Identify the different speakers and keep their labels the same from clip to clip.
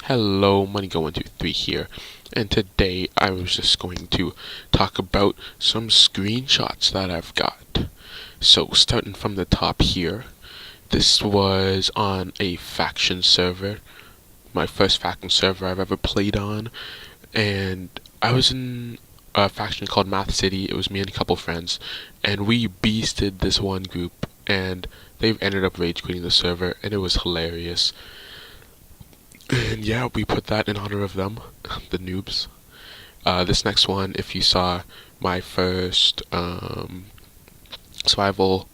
Speaker 1: Hello, MoneyGo123 here, and today I was just going to talk about some screenshots that I've got. So, starting from the top here, this was on a faction server, my first faction server I've ever played on, and I was in a faction called Math City. It was me and a couple friends, and we beasted this one group, and they've ended up rage quitting the server, and it was hilarious. And yeah, we put that in honor of them, the noobs. This next one, if you saw my first survival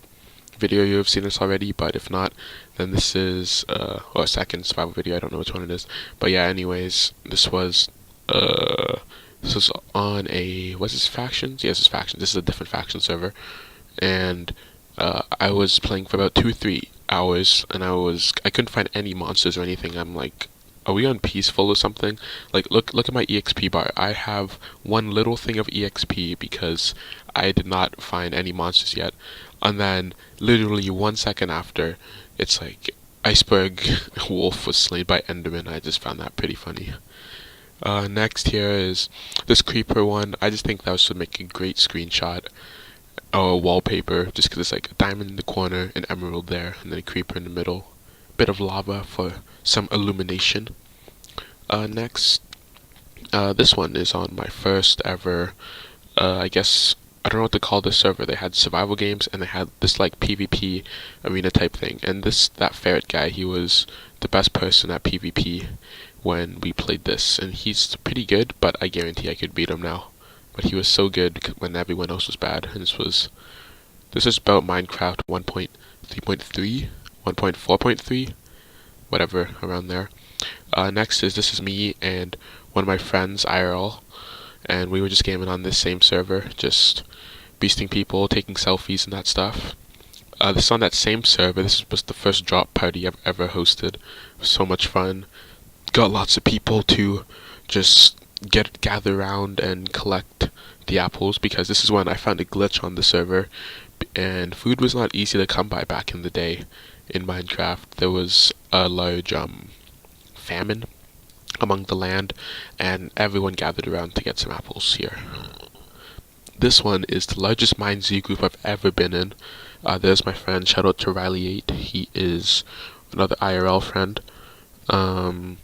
Speaker 1: video, you have seen this already, but if not, then this is, or a second survival video, I don't know which one it is. But yeah, anyways, this was on a, was this Factions? Yes, it's Factions. This is a different faction server. And I was playing for about 2-3 hours, and I couldn't find any monsters or anything. I'm like, are we on peaceful or something? Like, look at my EXP bar. I have one little thing of EXP because I did not find any monsters yet. And then, literally 1 second after, it's like, Iceberg Wolf was slain by Enderman. I just found that pretty funny. Next here is this creeper one. I just think that would make a great screenshot. Wallpaper, just because it's like a diamond in the corner, an emerald there, and then a creeper in the middle. Bit of lava for some illumination. Next, this one is on my first ever, I guess, I don't know what to call this server. They had survival games, and they had this like PvP arena type thing. And that ferret guy, he was the best person at PvP when we played this. And he's pretty good, but I guarantee I could beat him now. But he was so good when everyone else was bad. And this is about Minecraft 1.3.3, 1.4.3, whatever, around there. Next this is me and one of my friends, IRL, and we were just gaming on this same server, just beasting people, taking selfies and that stuff. This is on that same server. This was the first drop party I've ever hosted. It was so much fun. Got lots of people to just gather around and collect the apples, because this is when I found a glitch on the server, and food was not easy to come by back in the day in Minecraft. There was a large famine among the land, and everyone gathered around to get some apples here. This one is the largest MineZ group I've ever been in. There's my friend, shout out to Riley8. He is another IRL friend. And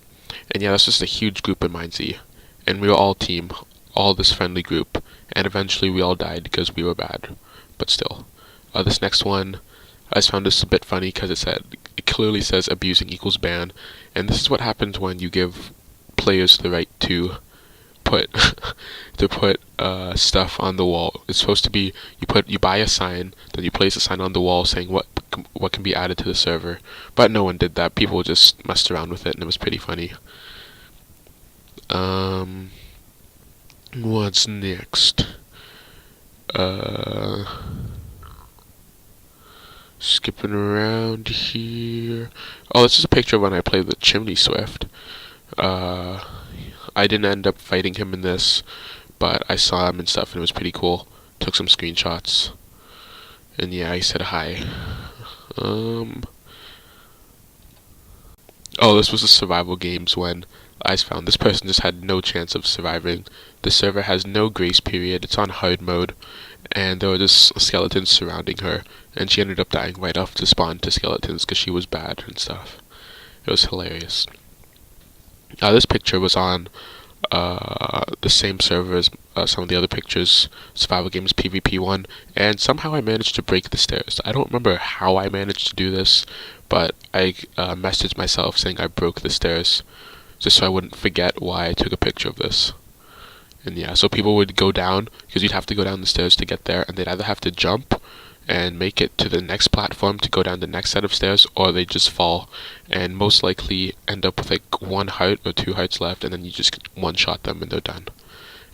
Speaker 1: yeah, that's just a huge group in MineZ. And we were all team, all this friendly group, and eventually we all died because we were bad, but still. This next one, I just found this a bit funny because it clearly says abusing equals ban, and this is what happens when you give players the right to put stuff on the wall. It's supposed to be you buy a sign, then you place a sign on the wall saying what can be added to the server, but no one did that. People just messed around with it, and it was pretty funny. What's next? Skipping around here. Oh, this is a picture of when I played with Chimney Swift. I didn't end up fighting him in this, but I saw him and stuff, and it was pretty cool. Took some screenshots. And yeah, I said hi. Oh, this was the survival games when I found this person just had no chance of surviving. The server has no grace period. It's on hard mode, and there were just skeletons surrounding her, and she ended up dying right off the spawn to skeletons because she was bad and stuff. It was hilarious. This picture was on the same server as some of the other pictures, survival games PvP one, and somehow I managed to break the stairs. I don't remember how I managed to do this, but I messaged myself saying I broke the stairs, just so I wouldn't forget why I took a picture of this. And yeah, so people would go down, because you'd have to go down the stairs to get there, and they'd either have to jump and make it to the next platform to go down the next set of stairs, or they just fall and most likely end up with like 1 heart or 2 hearts left, and then you just one-shot them and they're done.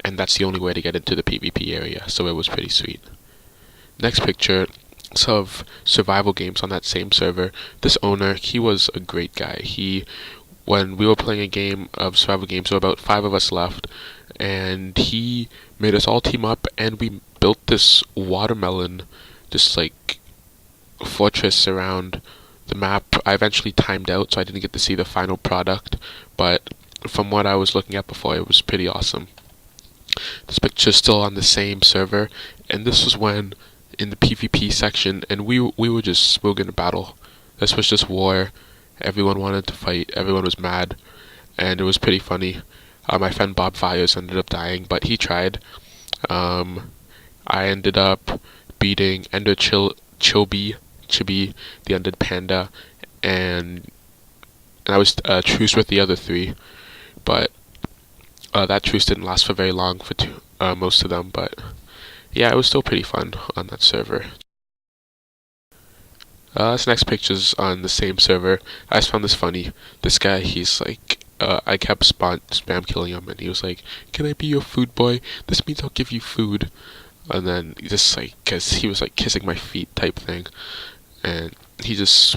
Speaker 1: And that's the only way to get into the PvP area, so it was pretty sweet. Next picture, some of survival games on that same server. This owner, he was a great guy. When we were playing a game of survival games, there were about 5 of us left, and he made us all team up, and we built this watermelon, just like fortress around the map. I eventually timed out, so I didn't get to see the final product, but from what I was looking at before, it was pretty awesome. This picture's still on the same server, and this was when in the PvP section, and we were gonna battle. This was just war. Everyone wanted to fight. Everyone was mad, and it was pretty funny. My friend Bob Fires ended up dying, but he tried. I ended up beating Ender Chibi, the Undead Panda, and I was truce with the other three, but that truce didn't last for very long for most of them. But yeah, it was still pretty fun on that server. This next picture's on the same server. I just found this funny. This guy, he's like, I kept spam killing him, and he was like, "Can I be your food boy? This means I'll give you food." And then just like, cause he was like kissing my feet type thing, and he just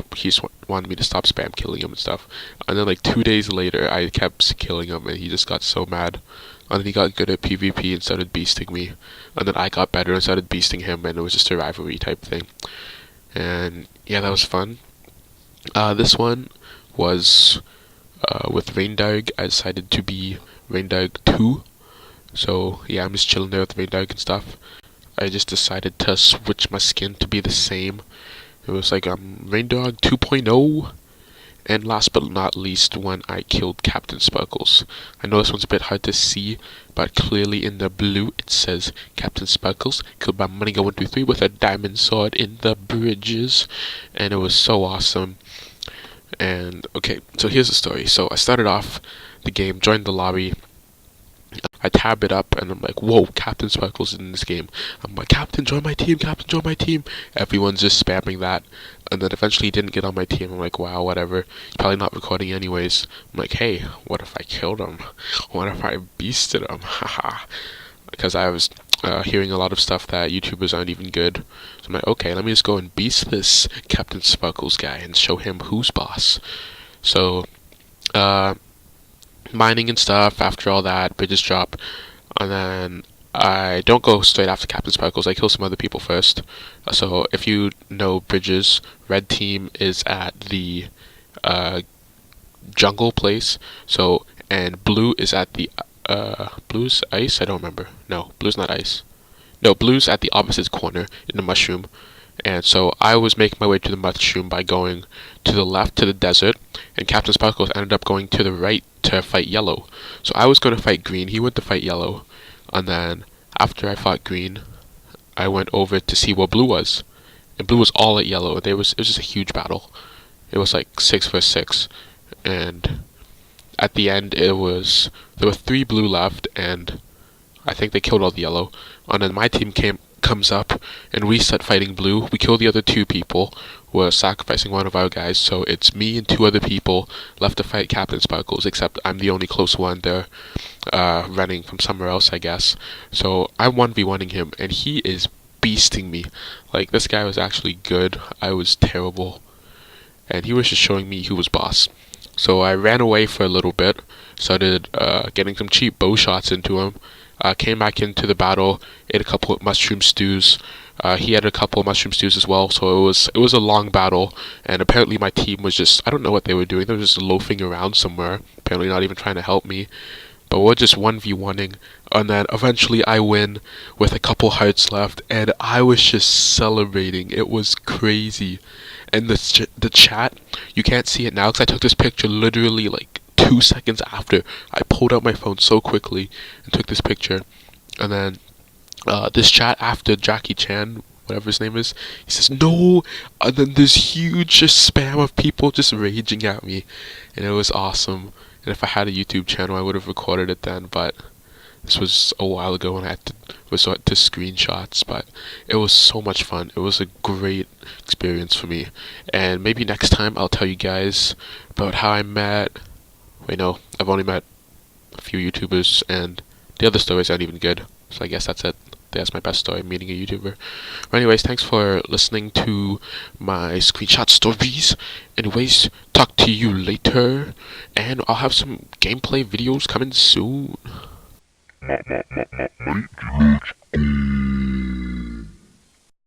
Speaker 1: wanted me to stop spam killing him and stuff. And then like 2 days later, I kept killing him, and he just got so mad. And then he got good at PvP and started beasting me. And then I got better and started beasting him, and it was just a rivalry type thing. And yeah, that was fun. This one was with Raindog. I decided to be Raindog 2. So yeah, I'm just chilling there with Raindog and stuff. I just decided to switch my skin to be the same. It was like Raindog 2.0. And last but not least, when I killed CaptainSparklez. I know this one's a bit hard to see, but clearly in the blue it says CaptainSparklez killed by Moneygo123 with a diamond sword in the bridges, and it was so awesome. And okay, so here's the story. So I started off the game, joined the lobby. I tab it up and I'm like, whoa, CaptainSparklez is in this game. I'm like, Captain, join my team, Captain, join my team. Everyone's just spamming that. And then eventually he didn't get on my team. I'm like, wow, whatever. He's probably not recording anyways. I'm like, hey, what if I killed him? What if I beasted him? Haha. Because I was hearing a lot of stuff that YouTubers aren't even good. So I'm like, okay, let me just go and beast this CaptainSparklez guy and show him who's boss. So, mining and stuff. After all that, bridges drop, and then I don't go straight after CaptainSparklez. I kill some other people first. So if you know bridges, red team is at the jungle place. So and blue is at the blue's ice. I don't remember. No, blue's not ice. No, blue's at the opposite corner in the mushroom. And so I was making my way to the mushroom by going to the left to the desert, and CaptainSparklez ended up going to the right to fight yellow. So I was going to fight green, he went to fight yellow, and then after I fought green, I went over to see what blue was. And blue was all at yellow. It was just a huge battle. It was like 6 vs 6, and at the end there were 3 blue left, and I think they killed all the yellow. And then my team comes up, and we start fighting blue. We kill the other 2 people. We're sacrificing one of our guys, so it's me and 2 other people left to fight CaptainSparklez, except I'm the only close one. They're running from somewhere else, I guess. So I'm 1v1ing him, and he is beasting me. Like, this guy was actually good. I was terrible. And he was just showing me who was boss. So I ran away for a little bit, started getting some cheap bow shots into him. Came back into the battle, ate a couple of mushroom stews. He had a couple of mushroom stews as well, so it was a long battle, and apparently my team was just, I don't know what they were doing, they were just loafing around somewhere, apparently not even trying to help me. But we're just 1v1ing, and then eventually I win with a couple hearts left, and I was just celebrating. It was crazy. And the chat, you can't see it now because I took this picture literally like 2 seconds after. I pulled out my phone so quickly and took this picture. And then this chat after Jackie Chan, whatever his name is, he says no, and then this huge just spam of people just raging at me, and it was awesome. And if I had a YouTube channel, I would have recorded it then, but this was a while ago and I had to resort to screenshots, but it was so much fun. It was a great experience for me. And maybe next time I'll tell you guys about how I met... Wait, no, I've only met a few YouTubers, and the other stories aren't even good. So I guess that's it. That's my best story, meeting a YouTuber. But anyways, thanks for listening to my screenshot stories. Anyways, talk to you later, and I'll have some gameplay videos coming soon.